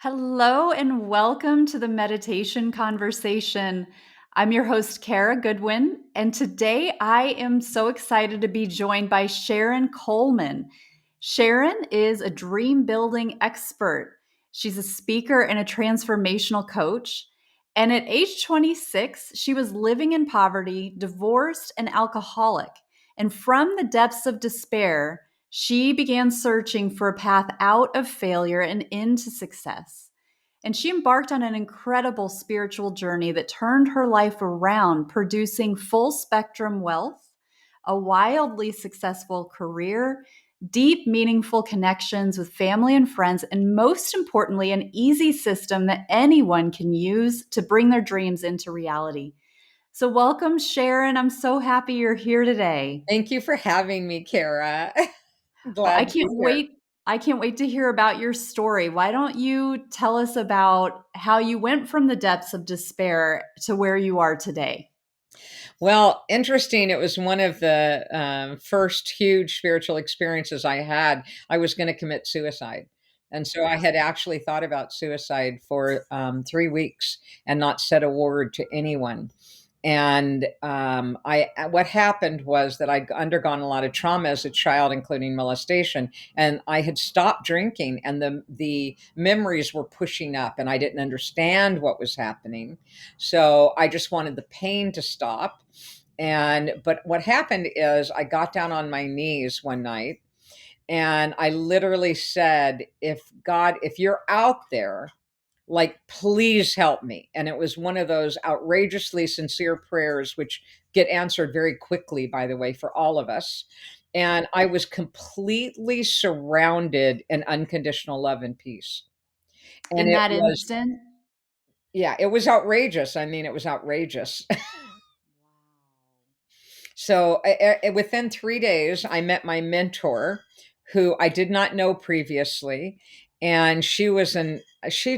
Hello and welcome to the meditation conversation. I'm your host, Kara Goodwin, and today I am so excited to be joined by Sharon Coleman. Sharon is a dream building expert. She's a speaker and a transformational coach. And at age 26, she was living in poverty, divorced, and alcoholic. And from the depths of despair, she began searching for a path out of failure and into success. And she embarked on an incredible spiritual journey that turned her life around, producing full spectrum wealth, a wildly successful career, deep, meaningful connections with family and friends, and most importantly, an easy system that anyone can use to bring their dreams into reality. So, welcome, Sharon. I'm so happy you're here today. Thank you for having me, Kara. Well, I Glad to be can't here. wait. I can't wait to hear about your story. Why don't you tell us about how you went from the depths of despair to where you are today? Well, interesting. It was one of the first huge spiritual experiences I had. I was going to commit suicide. And so I had actually thought about suicide for 3 weeks and not said a word to anyone. And what happened was that I'd undergone a lot of trauma as a child, including molestation, and I had stopped drinking, and the memories were pushing up, and I didn't understand what was happening. So I just wanted the pain to stop. But what happened is I got down on my knees one night and I literally said, if God, if you're out there, like, please help me. And it was one of those outrageously sincere prayers, which get answered very quickly, by the way, for all of us. And I was completely surrounded in unconditional love and peace. And In it that was, instant? yeah, it was outrageous. I mean, it was outrageous. So within 3 days, I met my mentor, who I did not know previously, and she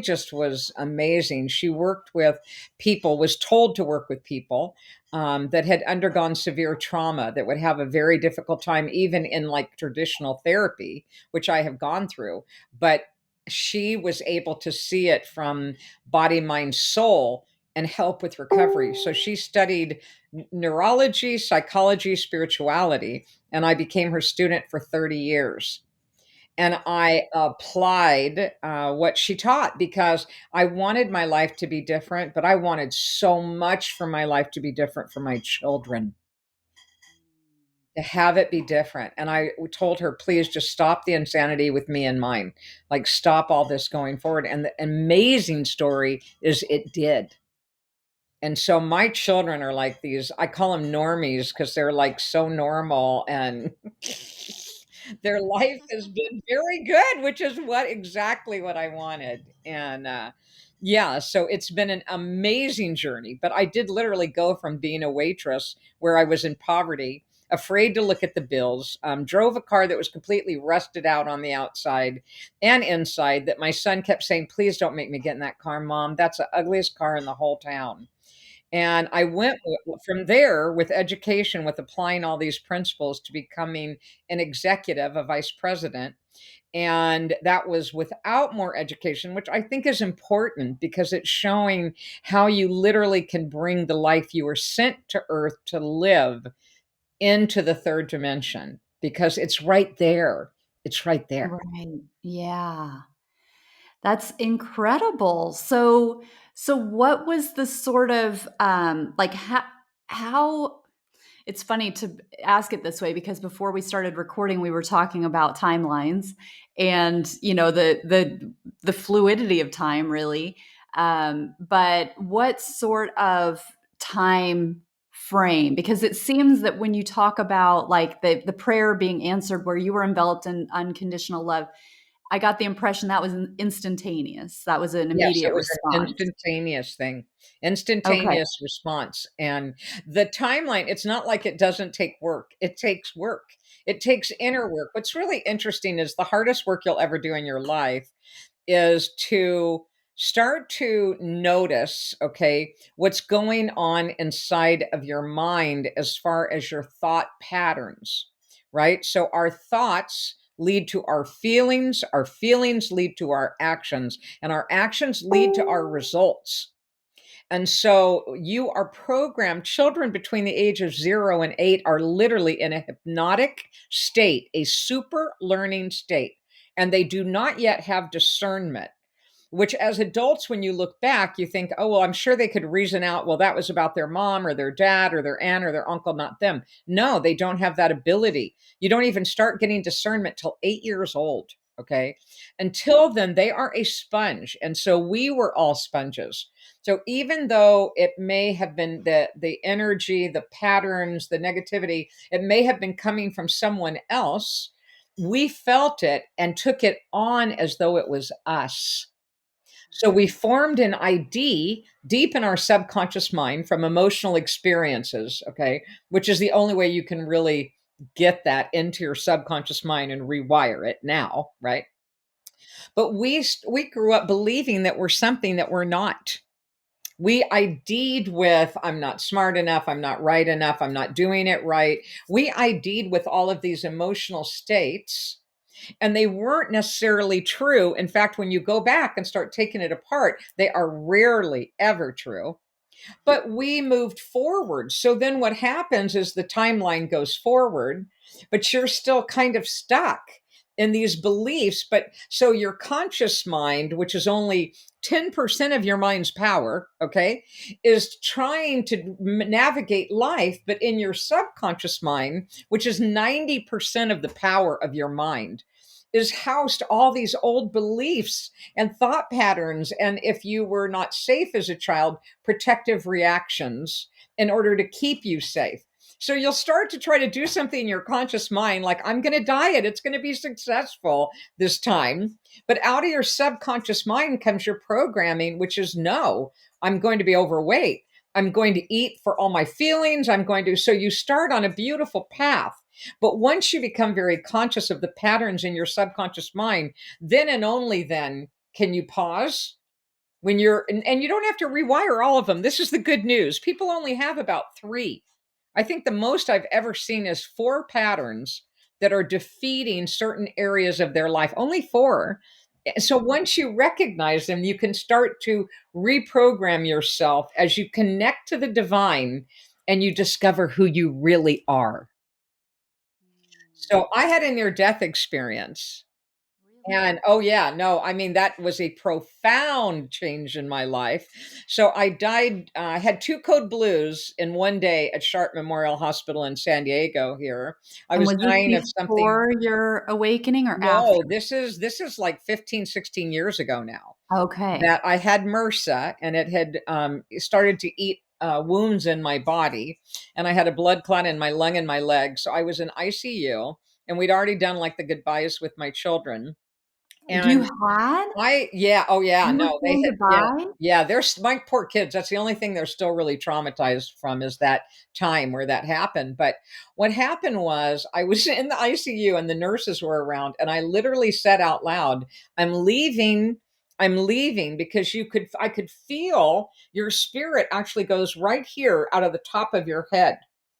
just was amazing. She worked with people, was told to work with people that had undergone severe trauma, that would have a very difficult time, even in like traditional therapy, which I have gone through. But she was able to see it from body, mind, soul, and help with recovery. So she studied neurology, psychology, spirituality, and I became her student for 30 years. And I applied what she taught because I wanted my life to be different, but I wanted so much for my life to be different for my children, to have it be different. And I told her, please just stop the insanity with me in mind, like stop all this going forward. And the amazing story is it did. And so my children are like these, I call them normies because they're like so normal, and their life has been very good, which is what exactly what I wanted. And yeah, so it's been an amazing journey. But I did literally go from being a waitress where I was in poverty, afraid to look at the bills, drove a car that was completely rusted out on the outside and inside, that my son kept saying, please don't make me get in that car, Mom. That's the ugliest car in the whole town. And I went from there with education, with applying all these principles to becoming an executive, a vice president. And that was without more education, which I think is important because it's showing how you literally can bring the life you were sent to earth to live into the third dimension, because it's right there. It's right there. Right. Yeah. That's incredible. So what was the sort of like how it's funny to ask it this way because before we started recording we were talking about timelines and the fluidity of time really. But what sort of time frame, because it seems that when you talk about like the prayer being answered where you were enveloped in unconditional love, I got the impression that was instantaneous. That was an Yes, it immediate was an response. instantaneous thing, Okay. instantaneous response. And the timeline, it's not like it doesn't take work. It takes work. It takes inner work. What's really interesting is the hardest work you'll ever do in your life is to start to notice, okay, what's going on inside of your mind as far as your thought patterns, right? So our thoughts lead to our feelings lead to our actions, and our actions lead to our results. And so you are programmed. Children between the age of 0 and 8 are literally in a hypnotic state, a super learning state, and they do not yet have discernment. Which, as adults, when you look back, you think, oh, well, I'm sure they could reason out, well, that was about their mom or their dad or their aunt or their uncle, not them. No, they don't have that ability. You don't even start getting discernment till 8 years old. Okay. Until then, they are a sponge. And so we were all sponges. So even though it may have been the energy, the patterns, the negativity, it may have been coming from someone else, we felt it and took it on as though it was us. So we formed an ID deep in our subconscious mind from emotional experiences, okay, which is the only way you can really get that into your subconscious mind and rewire it now, right? But we grew up believing that we're something that we're not. We ID'd with, I'm not smart enough, I'm not right enough, I'm not doing it right. We ID'd with all of these emotional states, and they weren't necessarily true. In fact, when you go back and start taking it apart, they are rarely ever true. But we moved forward. So then what happens is the timeline goes forward, but you're still kind of stuck in these beliefs. But so your conscious mind, which is only 10% of your mind's power, okay, is trying to navigate life. But in your subconscious mind, which is 90% of the power of your mind, is housed all these old beliefs and thought patterns. And if you were not safe as a child, protective reactions in order to keep you safe. So you'll start to try to do something in your conscious mind, like, I'm going to diet, it's going to be successful this time. But out of your subconscious mind comes your programming, which is, no, I'm going to be overweight. I'm going to eat for all my feelings. I'm going to. So you start on a beautiful path. But once you become very conscious of the patterns in your subconscious mind, then and only then can you pause when and you don't have to rewire all of them. This is the good news. People only have about three. I think the most I've ever seen is four patterns that are defeating certain areas of their life. Only four. So once you recognize them, you can start to reprogram yourself as you connect to the divine and you discover who you really are. So I had a near death experience. Really? And oh yeah, no, I mean that was a profound change in my life. So I died. I had two code blues in one day at Sharp Memorial Hospital in San Diego. Here, I And was was dying this of something. before your awakening or after? No, this is like 15, 16 years ago now. Okay. That I had MRSA, and it had started to eat wounds in my body, and I had a blood clot in my lung and my leg. So I was in ICU, and we'd already done like the goodbyes with my children. You And had? yeah, oh yeah, You were no, they saying had, yeah, goodbye? yeah, there's my poor kids. That's the only thing they're still really traumatized from is that time where that happened. But what happened was I was in the ICU and the nurses were around, and I literally said out loud, I'm leaving. I'm leaving because I could feel your spirit actually goes right here out of the top of your head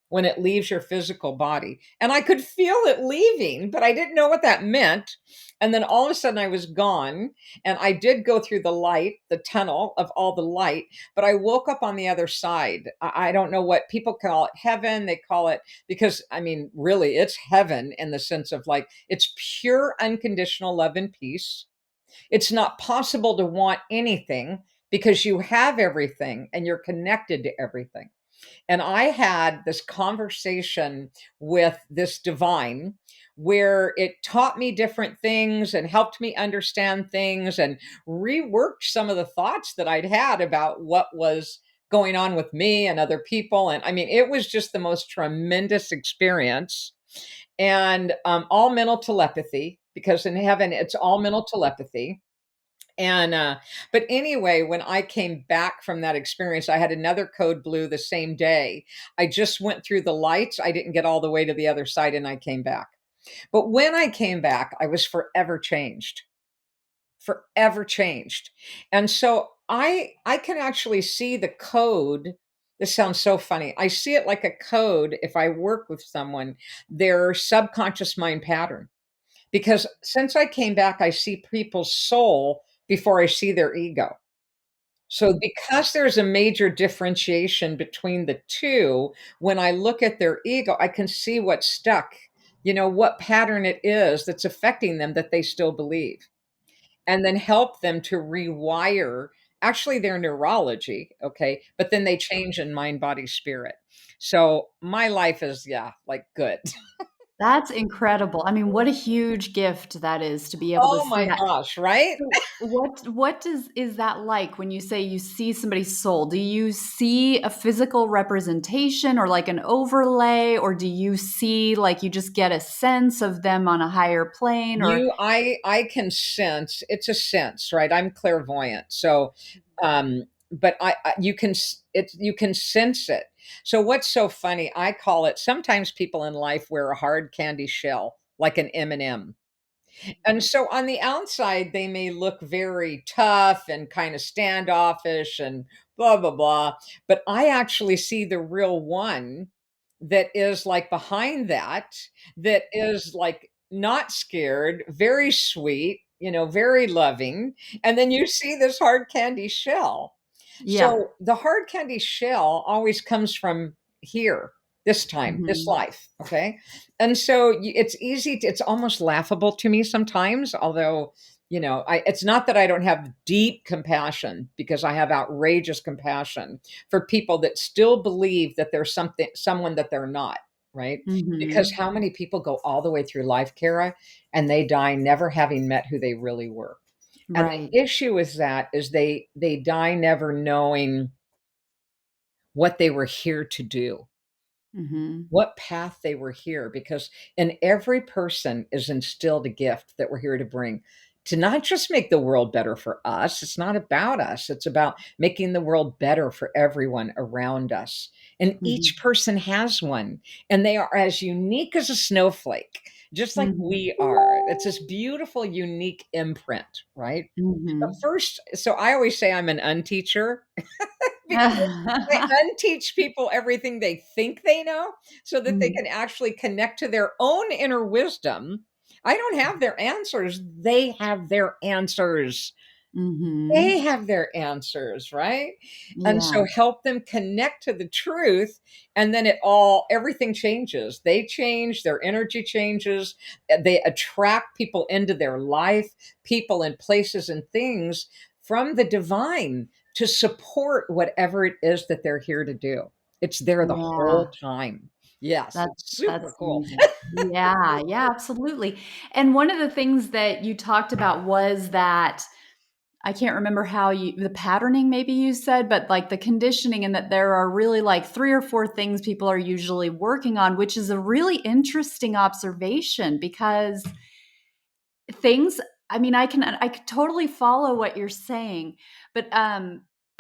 when it leaves your physical body. And I could feel it leaving, but I didn't know what that meant. And then all of a sudden I was gone, and I did go through the light, the tunnel of all the light, but I woke up on the other side. I don't know what people call it, heaven. They call it, because I mean, really, it's heaven in the sense of like, it's pure unconditional love and peace. It's not possible to want anything because you have everything and you're connected to everything. And I had this conversation with this divine where it taught me different things and helped me understand things and reworked some of the thoughts that I'd had about what was going on with me and other people. And I mean, it was just the most tremendous experience. And all mental telepathy, because in heaven, it's all mental telepathy. And but anyway, when I came back from that experience, I had another code blue the same day. I just went through the lights. I didn't get all the way to the other side, and I came back. But when I came back, I was forever changed. Forever changed. And so I can actually see the code. This sounds so funny. I see it like a code if I work with someone, their subconscious mind pattern. because since I came back, I see people's soul before I see their ego. So, because there's a major differentiation between the two, when I look at their ego, I can see what's stuck, what pattern it is that's affecting them that they still believe, and then help them to rewire actually their neurology. Okay. But then they change in mind, body, spirit. So, my life is, yeah, like good. That's incredible. I mean, what a huge gift that is to be able to Oh see my that. gosh, right? So what does is that like when you say you see somebody's soul? Do you see a physical representation or like an overlay, or do you see like you just get a sense of them on a higher plane or I can sense, it's a sense, right? I'm clairvoyant. So but you can you can sense it. So what's so funny, I call it, sometimes people in life wear a hard candy shell like an M&M. And Mhm. so on the outside, they may look very tough and kind of standoffish and blah, blah, blah. But I actually see the real one that is like behind that, that is like not scared, very sweet, very loving. And then you see this hard candy shell. Yeah. So the hard candy shell always comes from here, this time, this Mhm. life. Okay. And so it's easy it's almost laughable to me sometimes, although, it's not that I don't have deep compassion, because I have outrageous compassion for people that still believe that there's someone that they're not, right? Because Mhm. how many people go all the way through life, Kara, and they die never having met who they really were. And Right. the issue with that is they die never knowing what they were here to do, Mhm. what path they were here, because in every person is instilled a gift that we're here to bring, to not just make the world better for us. It's not about us, it's about making the world better for everyone around us. And each Mhm. person has one, and they are as unique as a snowflake, just like Mhm. we are. It's this beautiful unique imprint, right? But Mhm. first, so I always say I'm an unteacher, because I unteach people everything they think they know so that they Mhm. can actually connect to their own inner wisdom. I don't have their answers. They have their answers. They Mhm. have their answers, right? And Yeah. so help them connect to the truth. And then everything changes. They change, their energy changes. They attract people into their life, people and places and things from the divine to support whatever it is that they're here to do. It's there the whole Yeah. time. Yes, That's it's super that's cool. amazing. Yeah, yeah, absolutely. And one of the things that you talked about was that I can't remember how the patterning maybe you said, but like the conditioning, and that there are really like 3 or 4 things people are usually working on, which is a really interesting observation because things I mean, I could totally follow what you're saying, but,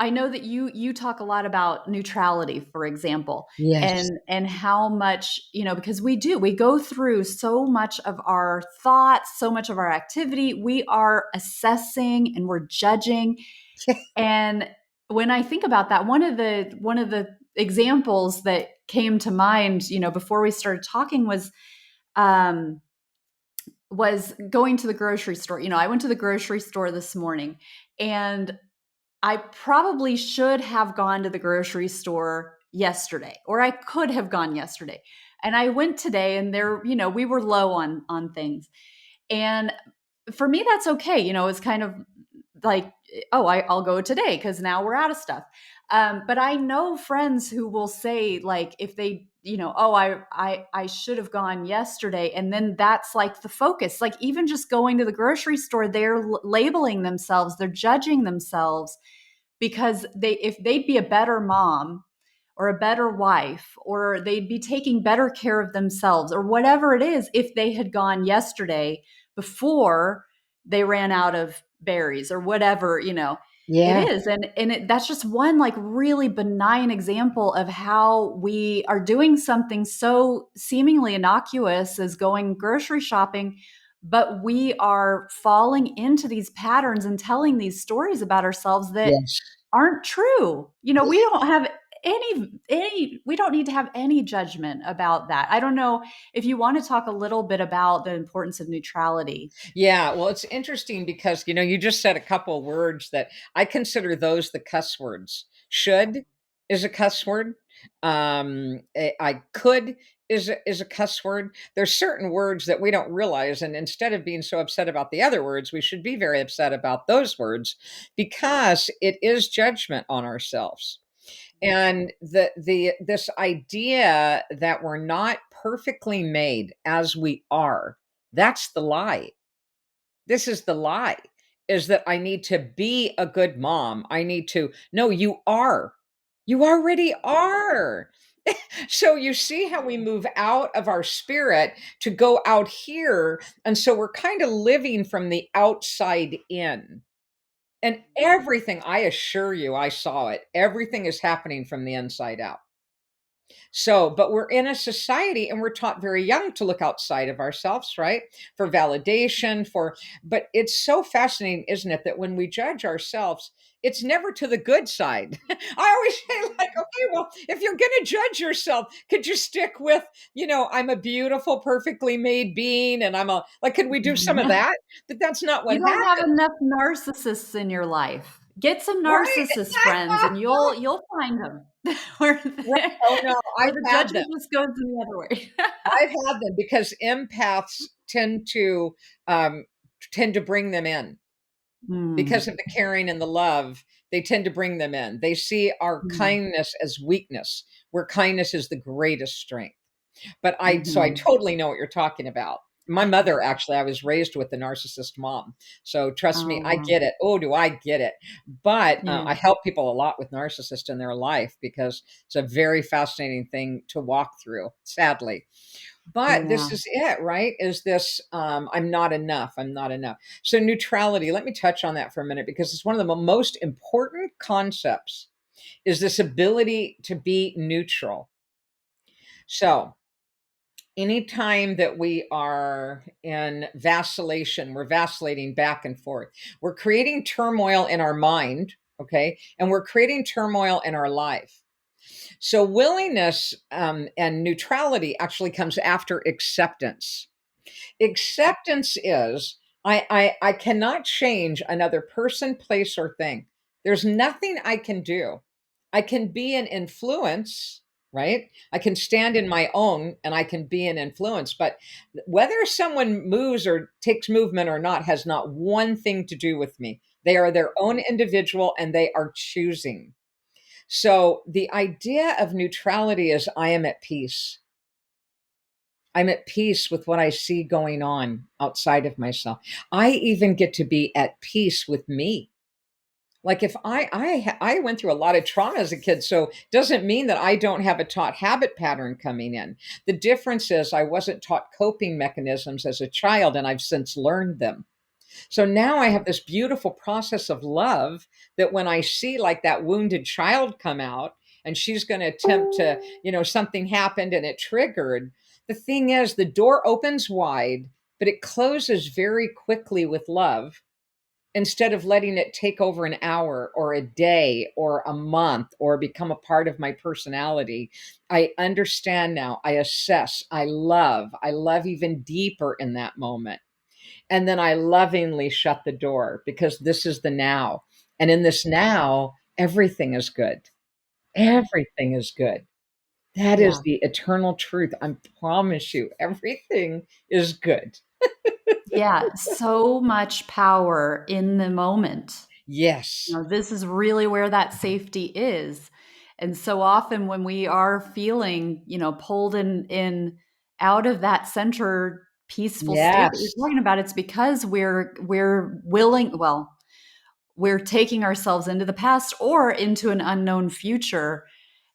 I know that you talk a lot about neutrality, for example, Yes, and how much, because we go through so much of our thoughts, so much of our activity, we are assessing and we're judging, and when I think about that, one of the examples that came to mind, before we started talking um was going to the grocery store. I went to the grocery store this morning and I probably should have gone to the grocery store yesterday, or I could have gone yesterday. And I went today and we were low on things. And for me, that's okay. It's kind of like, oh, I'll go today because now we're out of stuff. But I know friends who will say, like, if they, oh, I should have gone yesterday, and then that's like the focus. Like even just going to the grocery store, they're labeling themselves, they're judging themselves because if they'd be a better mom or a better wife, or they'd be taking better care of themselves, or whatever it is, if they had gone yesterday before they ran out of berries or whatever, it yeah, is. That's just one like really benign example of how we are doing something so seemingly innocuous as going grocery shopping, but we are falling into these patterns and telling these stories about ourselves that yes. aren't true. We don't have any we don't need to have any judgment about that. I don't know if you want to talk a little bit about the importance of neutrality. Yeah, well, it's interesting because you just said a couple words that I consider those the cuss words. Should is a cuss word. I could is a cuss word. There's certain words that we don't realize, and instead of being so upset about the other words, we should be very upset about those words because it is judgment on ourselves. And the this idea that we're not perfectly made as we are, that's the lie. This is the lie, is that I need to be a good mom. I need to no, you are. You already are. So you see how we move out of our spirit to go out here. And so we're kind of living from the outside in. And everything, I assure you, I saw it. Everything is happening from the inside out. So, but we're in a society and we're taught very young to look outside of ourselves, right? For validation, but it's so fascinating, isn't it, that when we judge ourselves, it's never to the good side. I always say, like, okay, well, if you're going to judge yourself, could you stick with, I'm a beautiful, perfectly made being, and like, could we do some of that? But that's not what You don't have happens, enough narcissists in your life. Get some right? narcissist friends and you'll find them. where Right. the, Oh no, where I've the had them. judgment just goes the other way. I've had them because empaths um, tend to bring them in because Mm, of the caring and the love. They tend to bring them in. They see our mm, kindness as weakness, where kindness is the greatest strength. But I mhm. totally know what you're talking about. My mother, actually, I was raised with a narcissist mom. So trust me, I Oh, get it. Oh, do I get it? But yeah, I help people a lot with narcissists in their life because it's a very fascinating thing to walk through, sadly. But yeah, this is it, right? Is this, I'm not enough. I'm not enough. So, neutrality, let me touch on that for a minute because it's one of the most important concepts is this ability to be neutral. So, anytime that we are in vacillation, we're vacillating back and forth, we're creating turmoil in our mind, okay? And we're creating turmoil in our life. So, willingness and neutrality actually comes after acceptance. Acceptance is I cannot change another person, place, or thing. There's nothing I can do. I can be an influence, right? I can stand in my own and I can be an influence. But whether someone moves or takes movement or not has not one thing to do with me. They are their own individual and they are choosing. So the idea of neutrality is I am at peace. I'm at peace with what I see going on outside of myself. I even get to be at peace with me. Like if I went through a lot of trauma as a kid, so doesn't mean that I don't have a taught habit pattern coming in. The difference is I wasn't taught coping mechanisms as a child, and I've since learned them. So now I have this beautiful process of love that when I see like that wounded child come out and she's going to attempt to, something happened and it triggered. The thing is, the door opens wide, but it closes very quickly with love instead of letting it take over an hour or a day or a month or become a part of my personality. I understand now. I assess. I love even deeper in that moment. And then I lovingly shut the door because this is the now. And in this now, everything is good. Everything is good. That is yeah, the eternal truth. I promise you, everything is good. yeah. So much power in the moment. Yes. This is really where that safety is. And so often when we are feeling, pulled in out of that centered peaceful state that you're Yes. talking about, it's because we're willing, well, we're taking ourselves into the past or into an unknown future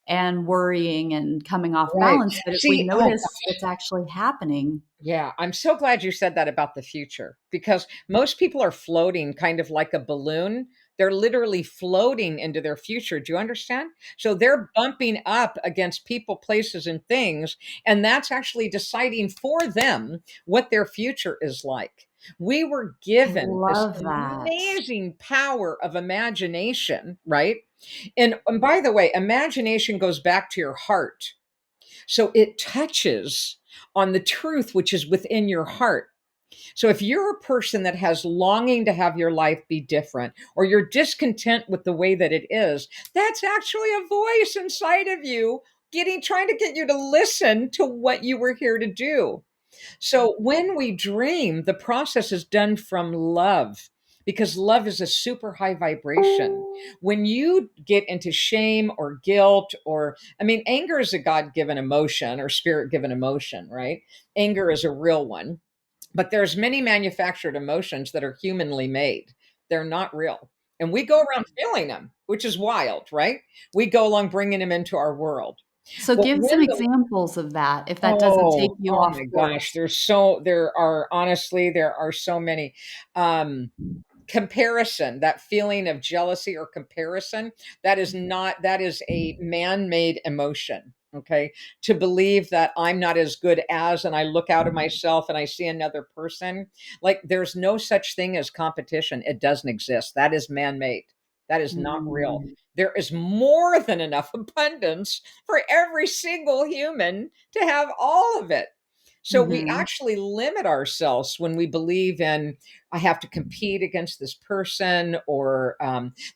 and worrying and coming off Right. balance. But if we See, oh, notice what's actually happening, yeah, I'm so glad you said that about the future because most people are floating kind of like a balloon They're literally floating into their future. Do you understand? So they're bumping up against people, places, and things, and that's actually deciding for them what their future is like. We were I given this love that. amazing power of imagination, right? And by the way, imagination goes back to your heart. So it touches on the truth which is within your heart. So if you're a person that has longing to have your life be different, or you're discontent with the way that it is, that's actually a voice inside of you trying to get you to listen to what you were here to do. So when we dream, the process is done from love, because love is a super high vibration. When you get into shame or guilt, or, I mean, anger is a God given emotion or spirit given emotion, right? Anger is a real one, but there's many manufactured emotions that are humanly made. They're not real. And we go around feeling them, which is wild, right? We go along bringing them into our world. So But give some when the examples of that if that doesn't take you oh off my gosh, course. there are so many. Um, Comparison, that feeling of jealousy or comparison, that is a man-made emotion. Okay. To believe that I'm not as good as, and I look out of myself and I see another person, like there's no such thing as competition. It doesn't exist. That is man-made. That is not real. Mm. There is more than enough abundance for every single human to have all of it. So we Mhm. actually limit ourselves when we believe in, I have to compete against this person, or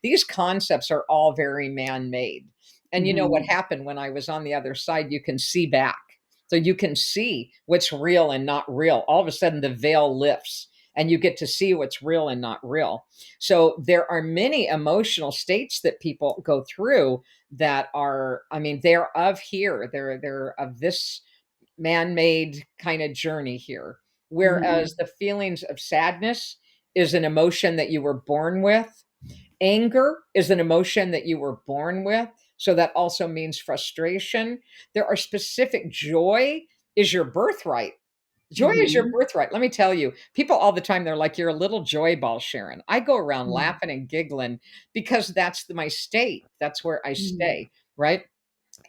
these concepts are all very man made. And you know what Mhm. happened when I was on the other side? You can see back. So you can see what's real and not real. All of a sudden, the veil lifts and you get to see what's real and not real. So there are many emotional states that people go through that are, I mean, they're of here. They're of this man-made kind of journey here. Mhm. Whereas the feelings of sadness is an emotion that you were born with. Anger is an emotion that you were born with. So that also means frustration. There are specific joy is your birthright. Joy is your Mhm. birthright. Let me tell you, people all the time, they're like, you're a little joy ball, Sharon. I go around Mhm. laughing and giggling because that's my state. That's where I Mhm. stay, right?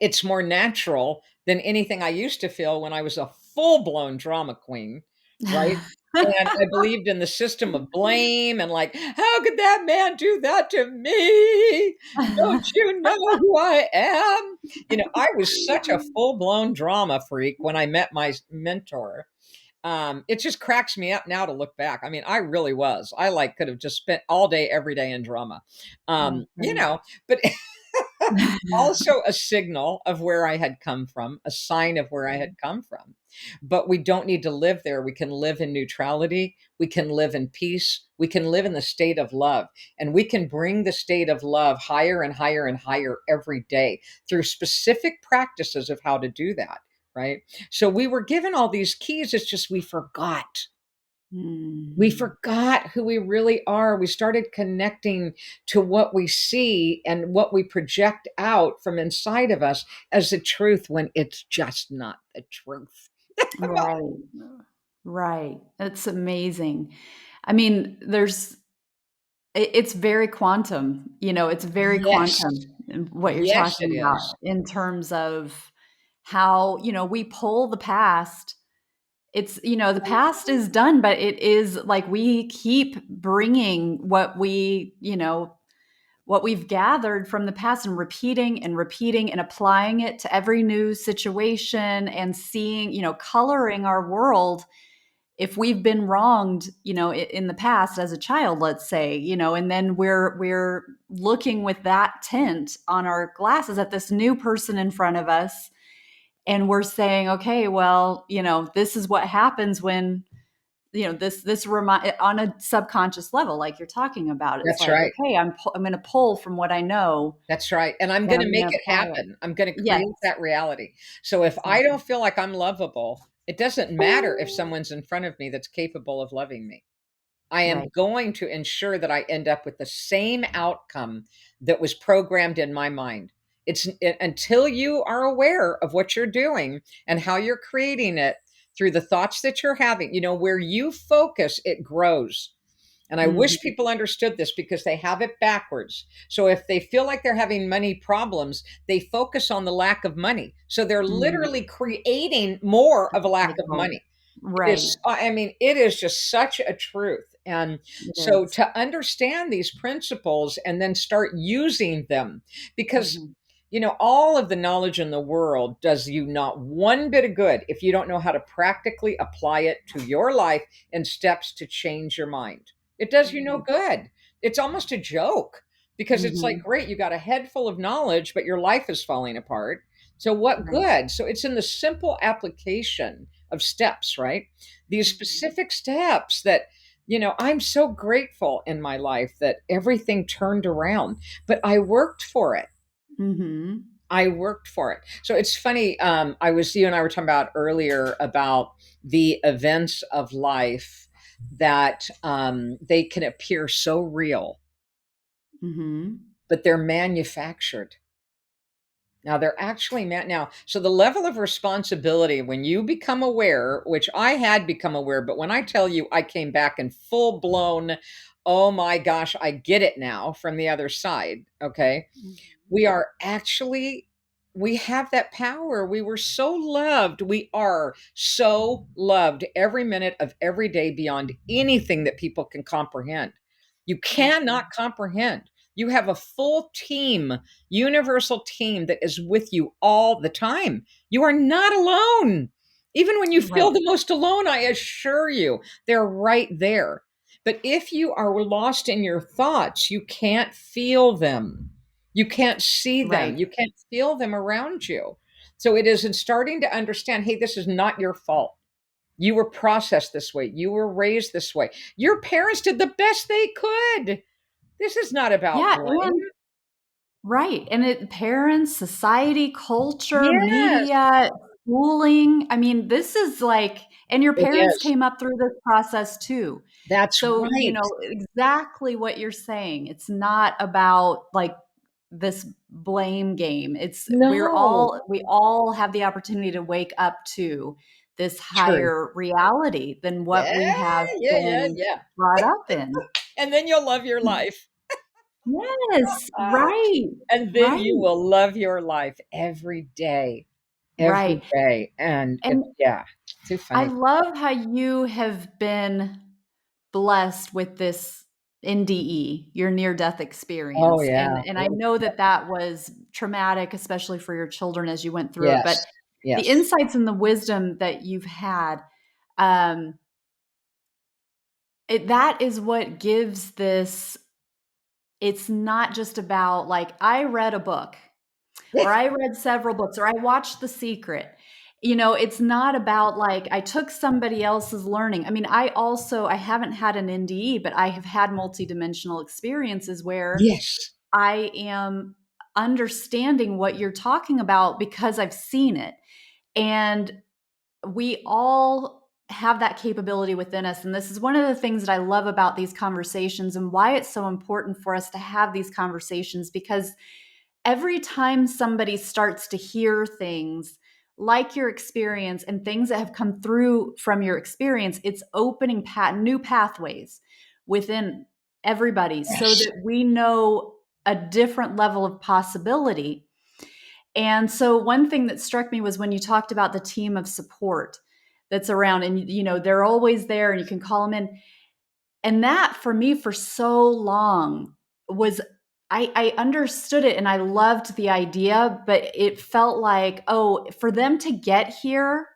It's more natural than anything I used to feel when I was a full-blown drama queen, right? And I believed in the system of blame and like, "How could that man do that to me? Don't you know who I am?" I was such a full-blown drama freak when I met my mentor. It just cracks me up now to look back. I mean, I really was. I, like, could have just spent all day, every day in drama. Okay. But also a signal of where I had come from, a sign of where I had come from. But we don't need to live there. We can live in neutrality. We can live in peace. We can live in the state of love. And we can bring the state of love higher and higher and higher every day through specific practices of how to do that. Right. So we were given all these keys. It's just we forgot. We Mm. forgot who we really are. We started connecting to what we see and what we project out from inside of us as the truth when it's just not the truth. Come on. Right. Right. It's amazing. I mean, it's very quantum, it's very Yes. quantum in what you're Yes, it talking about is. in terms of how, we pull the past. The past is done, but it is like we keep bringing what we've gathered from the past and repeating and applying it to every new situation and seeing, coloring our world if we've been wronged, in the past as a child, let's say, and then we're looking with that tint on our glasses at this new person in front of us, and we're saying, okay, well, this is what happens when this remind on a subconscious level, like you're talking about. It's That's like, right. okay, I'm going to pull from what I know, That's right. And I'm and going I'm to going make to it apply it. happen. I'm going to Yes, create that reality. So if I exactly. don't feel like I'm lovable, it doesn't matter if someone's in front of me that's capable of loving me. I am Right. going to ensure that I end up with the same outcome that was programmed in my mind. Until you are aware of what you're doing and how you're creating it through the thoughts that you're having, where you focus, it grows. And I wish Mhm. people understood this because they have it backwards. So if they feel like they're having money problems, they focus on the lack of money. So they're Mhm. literally creating more It's of a a lack of cycle. money. It Right. is, I mean, it is just such a truth. And It so is. to understand these principles and then start using them, because Mhm. all of the knowledge in the world does you not one bit of good if you don't know how to practically apply it to your life and steps to change your mind. It does you no Mhm. good. It's almost a joke because it's like, Mhm. great, you got a head full of knowledge, but your life is falling apart. So, what Right. good? So, it's in the simple application of steps, right? These Mhm. specific steps that, I'm so grateful in my life that everything turned around, but I worked for it. Mhm. I worked for it. So it's funny. You and I were talking about earlier about the events of life that they can appear so real, Mhm. but they're manufactured. Now they're actually now. So the level of responsibility when you become aware, which I had become aware, but when I tell you, I came back in full blown. Oh my gosh, I get it now from the other side. Okay, Mhm. we are actually, we have that power. We were so loved. We are so loved every minute of every day beyond anything that people can comprehend. You cannot Mhm. comprehend. You have a full team, universal team that is with you all the time. You are not alone. Even when you feel Right. the most alone, I assure you, they're right there. But if you are lost in your thoughts, you can't feel them. You can't see them. Right. You can't feel them around you. So it is in starting to understand, hey, this is not your fault. You were processed this way. You were raised this way. Your parents did the best they could. This is not about Yeah, blame. and right, and parents, society, culture, Yes, media, schooling. I mean, this is like, and your it parents is. came up through this process too. That's So, right. exactly what you're saying. It's not about like this blame game. It's No, we all have the opportunity to wake up to this true. higher reality than what Yeah, we have yeah, been yeah. brought up in. And then you'll love your life. Yes, Uh, right, and then right, you will love your life every right. day. And And yeah, too I funny. love how you have been blessed with this NDE, your near death Oh, experience. yeah. And I know that that was traumatic, especially for your children as you went through it. But Yes, the yes. insights and the wisdom that you've had, um, that is what gives this. It's not just about like, I read a book or I read several books, or I watched The Secret. It's not about like I took somebody else's learning. I mean, I haven't had an NDE, but I have had multidimensional experiences where Yes. I am understanding what you're talking about because I've seen it. And we all have that capability within us. And this is one of the things that I love about these conversations and why it's so important for us to have these conversations, because every time somebody starts to hear things like your experience and things that have come through from your experience, it's opening new pathways within everybody so Yes. that we know a different level of possibility. And so, one thing that struck me was when you talked about the team of support that's around, and they're always there and you can call them in. And that for me for so long was, I understood it and I loved the idea, but it felt like, oh, for them to get here,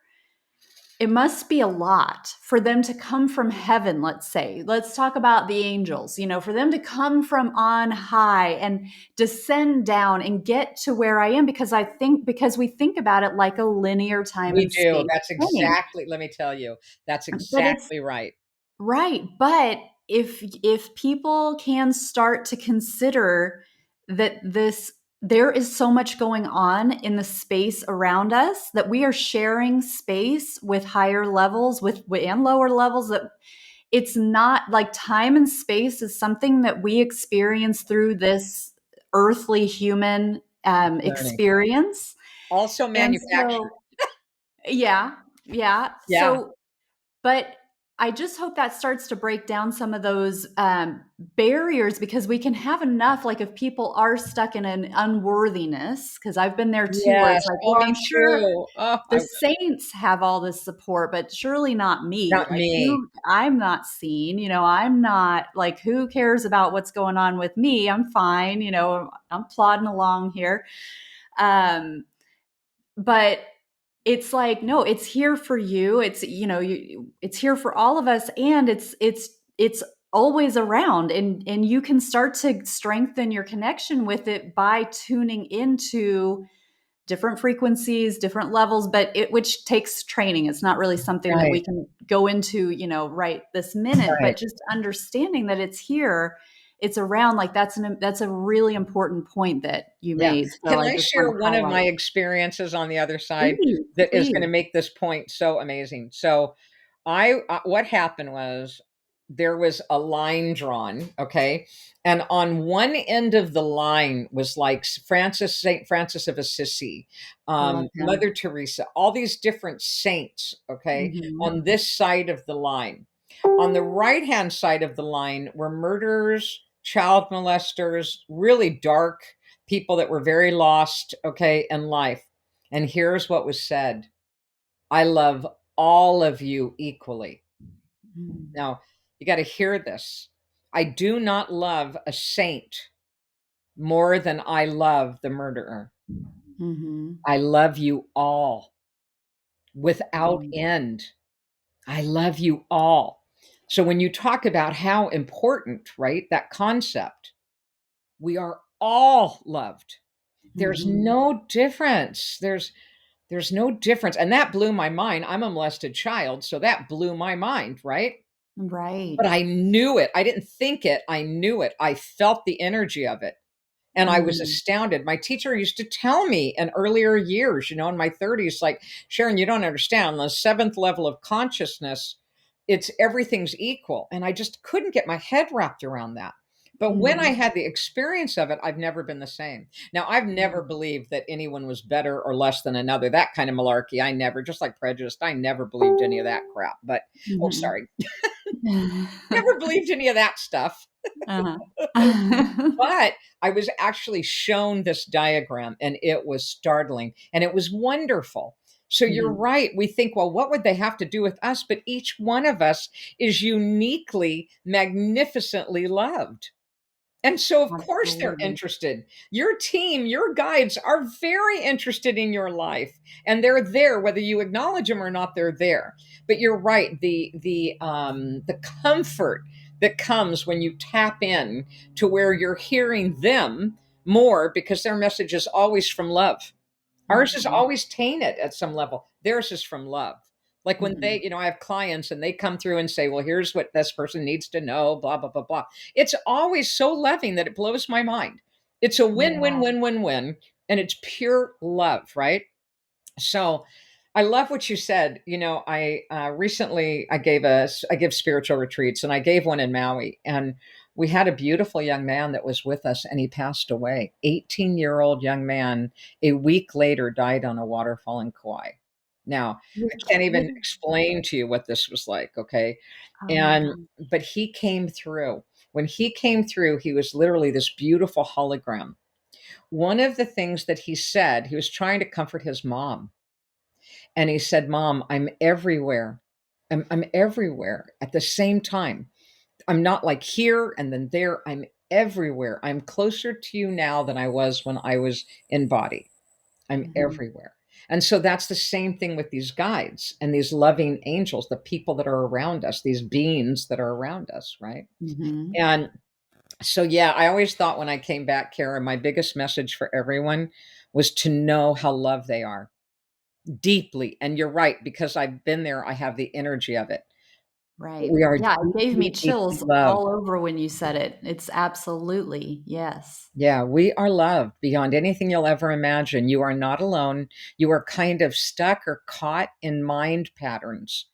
it must be a lot for them to come from heaven, let's say. Let's talk about the angels, for them to come from on high and descend down and get to where I am, because we think about it like a linear time We and do. space That's thing. exactly, let me tell you, that's But it's exactly right. right, but if people can start to consider that there is so much going on in the space around us, that we are sharing space with higher levels and lower levels, that it's not like time and space is something that we experience through this earthly human Learning. experience. Also And manufactured. so yeah, yeah. Yeah. So but I just hope that starts to break down some of those barriers, because we can have enough, like if people are stuck in an unworthiness, because I've been there too, where Yes. it's like, Oh, well, me I'm sure too. Oh, the saints have all this support, but surely not me. not Like, me. who, I'm not seen, I'm not, like, who cares about what's going on with me? I'm fine, I'm plodding along here. Um, but it's like, no, it's here for you. It's, it's here for all of us, and it's always around, and you can start to strengthen your connection with it by tuning into different frequencies, different levels, but which takes training. It's not really something that we Right. can go into, right this minute, Right. but just understanding that it's here, it's around. Like, that's a really important point that you Yeah. made. So Can I I just want share to one of my highlight. experiences on the other side Please, that is going please. to make this point so amazing? So, what happened was there was a line drawn, okay? And on one end of the line was like Saint Francis of Assisi, I love him. Mother Teresa, all these different saints, okay, Hmm. on this side of the line. On the right hand side of the line were murderers, child molesters, really dark people that were very lost, okay, in life. And here's what was said: I love all of you equally. Now, you got to hear this. I do not love a saint more than I love the murderer. Hmm. I love you all without Hmm. end. I love you all. So when you talk about how important, right, that concept, we are all loved. There's Hmm. no difference. There's no difference. And that blew my mind. I'm a molested child, so that blew my mind, right? Right. But I knew it. I didn't think it. I knew it. I felt the energy of it. And I was Hmm. astounded. My teacher used to tell me in earlier years, in my 30s, like, Sharon, you don't understand. On the seventh level of consciousness, it's everything's equal. And I just couldn't get my head wrapped around that. But when I Hmm. had the experience of it, I've never been the same. Now, I've never believed that anyone was better or less than another. That kind of malarkey, I never, just like prejudice, I never believed any of that crap. But, oh, Hmm. sorry, never believed any of that stuff. Uh-huh. But I was actually shown this diagram and it was startling and it was wonderful. So you're Hmm. right. We think, well, what would they have to do with us? But each one of us is uniquely, magnificently loved. And so, of course, they're Absolutely. interested. Your team, your guides are very interested in your life, and they're there whether you acknowledge them or not. They're there. But you're right. The comfort that comes when you tap in to where you're hearing them more because their message is always from love. Ours is Hmm. always tainted at some level. Theirs is from love. Like when Hmm. I have clients and they come through and say, well, here's what this person needs to know, blah, blah, blah, blah. It's always so loving that it blows my mind. It's a win, win, Yeah. win, win, win. And it's pure love, right? So I love what you said. I recently I give spiritual retreats, and I gave one in Maui, and we had a beautiful young man that was with us, and he passed away. 18-year-old young man. A week later, died on a waterfall in Kauai. Now You're I can't even kidding. explain to you what this was like. Okay, Oh my and God. but he came through. When he came through, he was literally this beautiful hologram. One of the things that he said, he was trying to comfort his mom, and he said, Mom, I'm everywhere. I'm everywhere at the same time. I'm not like here and then there. I'm everywhere. I'm closer to you now than I was when I was in body. I'm Hmm. everywhere. And so that's the same thing with these guides and these loving angels, the people that are around us, these beings that are around us, right? Hmm. And so, yeah, I always thought when I came back, Kara, my biggest message for everyone was to know how loved they are deeply. And you're right, because I've been there, I have the energy of it. Right. We are Yeah, it gave me deeply, deeply chills loved. all over when you said it. It's absolutely, yes. Yeah, we are loved beyond anything you'll ever imagine. You are not alone. You are kind of stuck or caught in mind patterns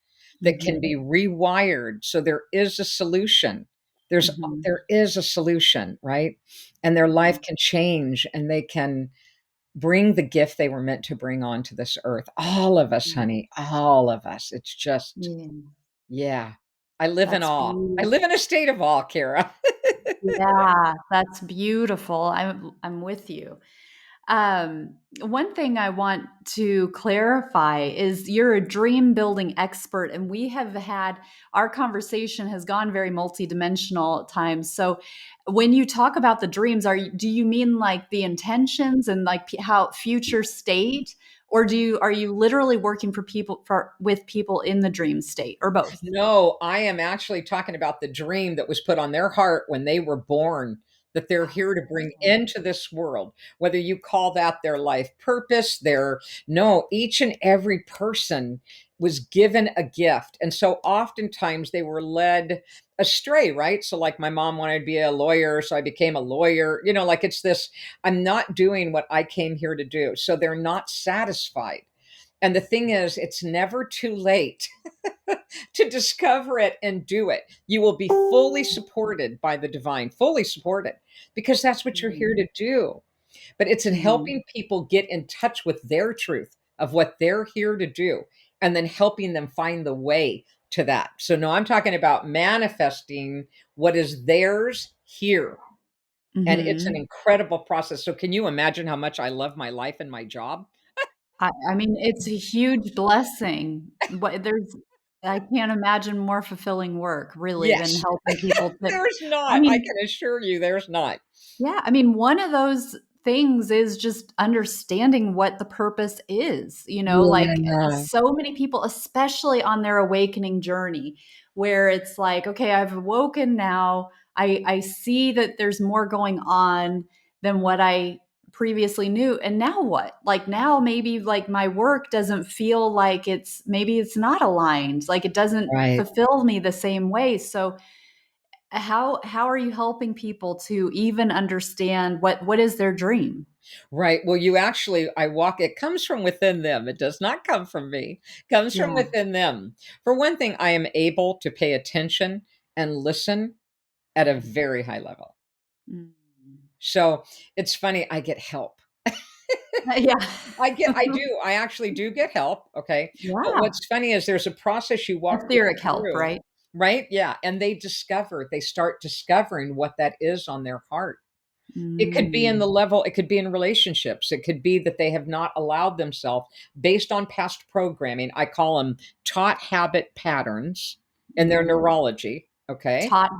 that can Hmm. be rewired. So there is a solution. There's Hmm. there is a solution, right? And their life can change and they can bring the gift they were meant to bring onto this earth. All of us, honey, all of us. It's just Yeah. yeah. I live in That's awe. I beautiful. live in a state of awe, Kara. Yeah, that's beautiful. I'm with you. One thing I want to clarify is you're a dream building expert, and we have had our conversation has gone very multidimensional at times. So, when you talk about the dreams, do you mean like the intentions and like how future state, or are you literally working for people for with people in the dream state, or both? No, I am actually talking about the dream that was put on their heart when they were born, that they're here to bring into this world. Whether you call that their life purpose, no, each and every person was given a gift. And so oftentimes they were led astray, right? So, like, my mom wanted to be a lawyer, so I became a lawyer. Like, it's this, I'm not doing what I came here to do. So they're not satisfied. And the thing is, it's never too late to discover it and do it. You will be fully supported by the divine, fully supported, because that's what you're here Mhm. to do. But it's in Mhm. helping people get in touch with their truth of what they're here to do, and then helping them find the way to that. So, no, I'm talking about manifesting what is theirs here. And it's an Mhm. incredible process. So, can you imagine how much I love my life and my job? I mean, it's a huge blessing. I can't imagine more fulfilling work really than Yes, helping people to there's I not. I mean, can assure you there's not. yeah, I mean, one of those things is just understanding what the purpose is, like Yeah. so many people, especially on their awakening journey, where it's like, okay, I've awoken now. I see that there's more going on than what I previously knew. And now what? Like now maybe like my work doesn't feel like maybe it's not aligned. Like it doesn't Right. fulfill me the same way. So how are you helping people to even understand what is their dream? Right. Well, it comes from within them. It does not come from me. It comes from Yeah. within them. For one thing, I am able to pay attention and listen at a very high level. Mm. So it's funny, I get help. Yeah. I actually do get help. Okay. But Yeah. what's funny is there's a process you walk people Etheric help, through, right? right? Yeah. And they start discovering what that is on their heart. It could be in the Mm. level, it could be in relationships. It could be that they have not allowed themselves based on past programming. I call them taught habit patterns in their Mhm. neurology. Okay. Taught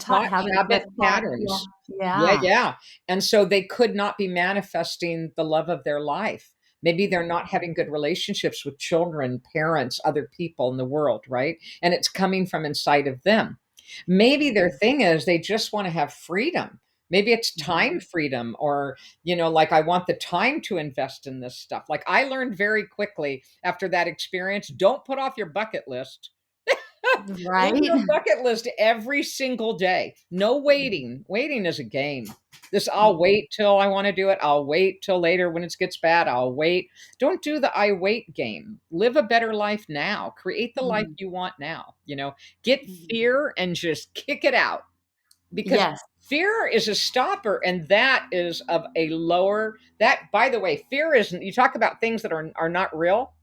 Taught habits, but habit yeah. patterns. Yeah, Yeah. yeah. And so they could not be manifesting the love of their life. Maybe they're not Mhm. having good relationships with children, parents, other people in the world, right? And it's coming from inside of them. Maybe their Mhm. thing is they just want to have freedom. Maybe it's time Mhm. freedom, or, like, I want the time to invest in this stuff. Like, I learned very quickly after that experience, don't put off your bucket list. Right? Leave your bucket list every single day. No waiting. Waiting is a game. I'll Mhm. wait till I want to do it. I'll wait till later when it gets bad. I'll wait. Don't do the I wait game. Live a better life now. Create the life Mhm. you want now. Get Mhm. fear and just kick it out, because Yes. fear is a stopper, and that is of a lower, that, by the way, fear isn't, you talk about things that are not real.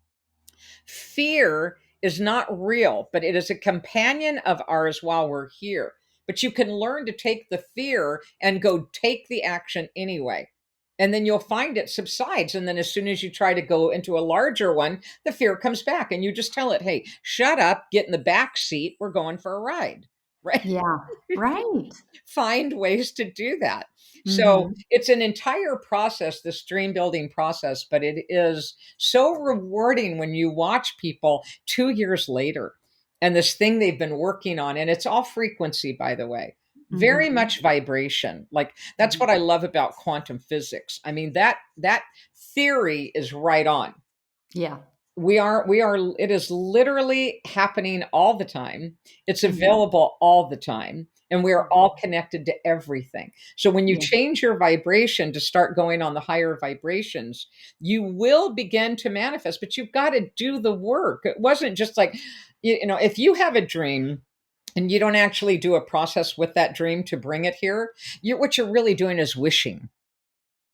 Fear is not real, but it is a companion of ours while we're here. But you can learn to take the fear and go take the action anyway. And then you'll find it subsides. And then as soon as you try to go into a larger one, the fear comes back and you just tell it, hey, shut up, get in the back seat. We're going for a ride. Right. Yeah. Right. Find ways to do that. So Mhm. it's an entire process, this dream building process, but it is so rewarding when you watch people 2 years later and this thing they've been working on. And it's all frequency, by the way, very Mhm. much vibration. Like, that's what Mhm. I love about quantum physics. I mean, that theory is right on. Yeah. It is literally happening all the time. It's Mhm. available all the time, and we are all Mhm. connected to everything. So when you Yeah. change your vibration to start going on the higher vibrations, you will begin to manifest, but you've got to do the work. It wasn't just like, if you have a dream and you don't actually do a process with that dream to bring it here, what you're really doing is wishing.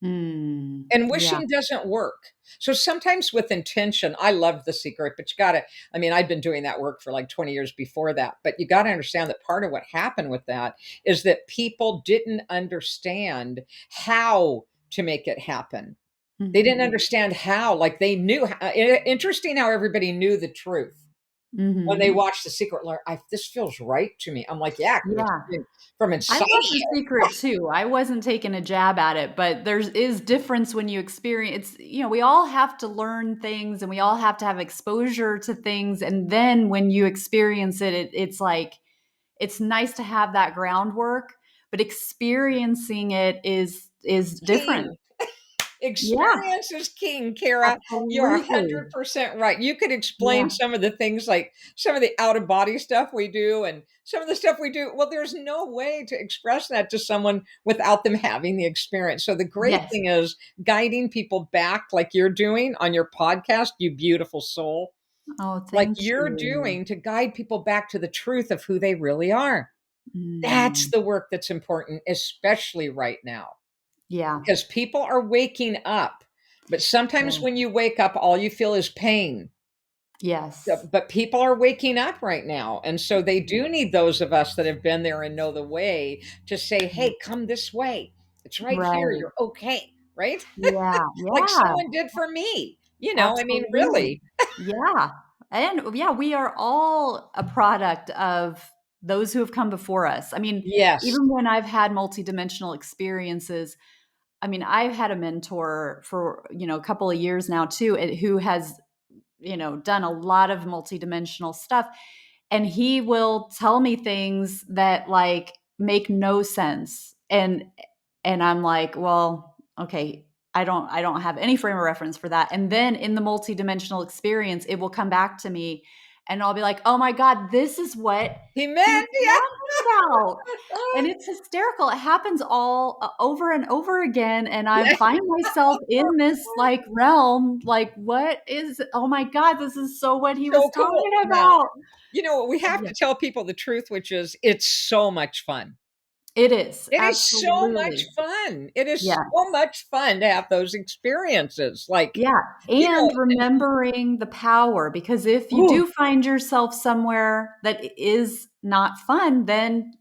And Yeah. wishing doesn't work. So sometimes with intention, I love The Secret, but you gotta, I mean, I've been doing that work for like 20 years before that, but you gotta understand that part of what happened with that is that people didn't understand how to make it happen. They didn't Mhm. understand how, like they knew, interesting how everybody knew the truth. When they Mhm. watched The Secret, like, this feels right to me. I'm like, yeah, because it's Yeah. coming from I inside love of The you. Secret too. I wasn't taking a jab at it, but there's is difference when you experience, we all have to learn things and we all have to have exposure to things, and then when you experience it, it's like it's nice to have that groundwork, but experiencing it is different. King. Yeah, Experience is king, Kara. You're absolutely. 100% right. You could Yeah. explain some of the things, like some of the out of body stuff we do and some of the stuff we do. Well, there's no way to express that to someone without them having the experience. So the great Yes. thing is guiding people back, like you're doing on your podcast, you beautiful soul, Oh, like thank you're you. doing to guide people back to the truth of who they really are. That's Mm. the work that's important, especially right now, Yeah. because people are waking up. But sometimes Yeah. when you wake up, all you feel is pain. Yes. But people are waking up right now. And so they do need those of us that have been there and know the way to say, Mm. hey, come this way. It's right here. Right. You're okay. Right. Yeah. Like Yeah. someone did for me. I mean, Absolutely. really. Yeah. And yeah, we are all a product of those who have come before us. I mean, Yes. even when I've had multidimensional experiences, I mean, I've had a mentor for, a couple of years now too, who has, done a lot of multidimensional stuff. And he will tell me things that like make no sense. And I'm like, well, okay, I don't have any frame of reference for that. And then in the multidimensional experience, it will come back to me and I'll be like, oh my God, this is what He he was meant, yeah. talking about. And it's hysterical. It happens all over and over again. And I Yeah. find myself in this like realm, like, what is, oh my God, this is so what he was So cool. talking Yeah. about. We have Yeah, to tell people the truth, which is it's so much fun. it is. It is so much Absolutely. fun. It is Yeah. so much fun to have those experiences. Like, Yeah, you know, and remembering the power, because if you ooh, do find yourself somewhere that is not fun, then,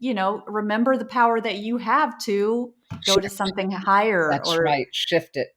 remember the power that you have to go to shift. something higher That's or right. Shift it.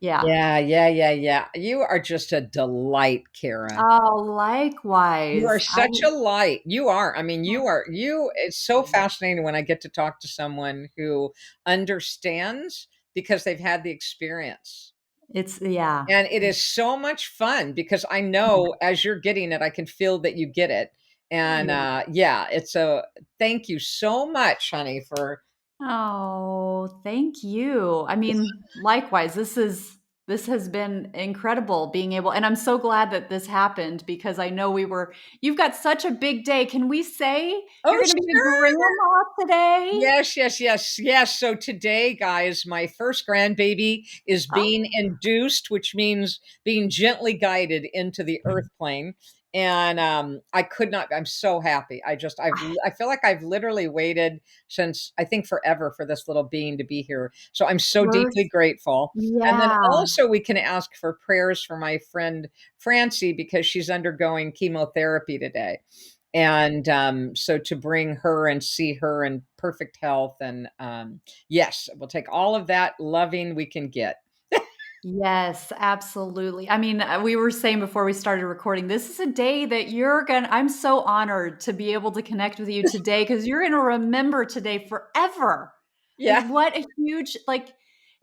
yeah. Yeah, yeah, yeah, yeah. You are just a delight, Kara. Oh, You are likewise. such a light. You are. I mean, it's so fascinating when I get to talk to someone who understands because they've had the experience. It's yeah. And it is so much fun because I know as you're getting it, I can feel that you get it. And Yeah. yeah, it's a thank you so much, honey, for Oh, thank you. I mean, likewise, this has been incredible being able, and I'm so glad that this happened because I know you've got such a big day. Can we say you're oh, going to be a sure. grandma today? Yes, yes, yes, yes. So today, guys, my first grandbaby is being Oh, induced, which means being gently guided into the earth plane. And I could not, I'm so happy. I feel like I've literally waited since I think forever for this little being to be here. So I'm so deeply first, grateful. And then yeah. also, we can ask for prayers for my friend Francie because she's undergoing chemotherapy today. And so to bring her and see her in perfect health. And yes, we'll take all of that loving we can get. Yes, absolutely. I mean, we were saying before we started recording, this is a day that I'm so honored to be able to connect with you today because you're going to remember today forever. Like, Yeah. what a huge, like,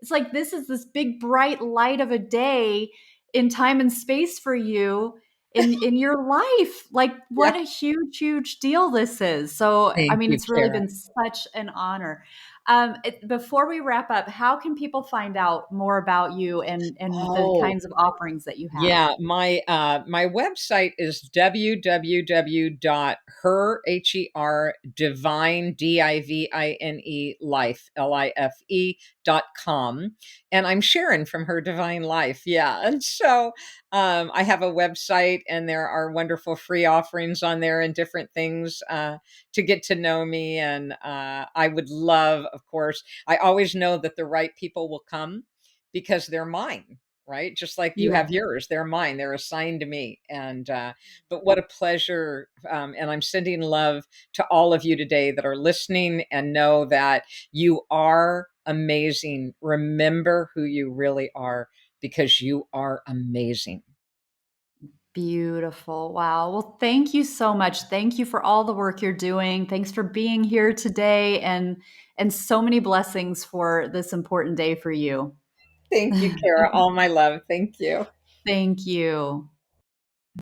it's like this is this big bright light of a day in time and space for you in your life. Like, Yeah. what a huge deal this is. So, I Thank mean, you, it's really Kara. been such an honor. Before we wrap up, how can people find out more about you and the Oh, kinds of offerings that you have? yeah, my website is www.her divine divine life life.com, and I'm Sharon from Her Divine Life. Yeah, and so I have a website, and there are wonderful free offerings on there and different things to get to know me. And I would love, of course, I always know that the right people will come because they're mine, right? Just like you Yeah. have yours, they're mine, they're assigned to me. And but what a pleasure. And I'm sending love to all of you today that are listening, and know that you are amazing. Remember who you really are, because you are amazing. Beautiful. Wow. Well, thank you so much. Thank you for all the work you're doing. Thanks for being here today, and so many blessings for this important day for you. Thank you, Kara. All my love. Thank you. Thank you.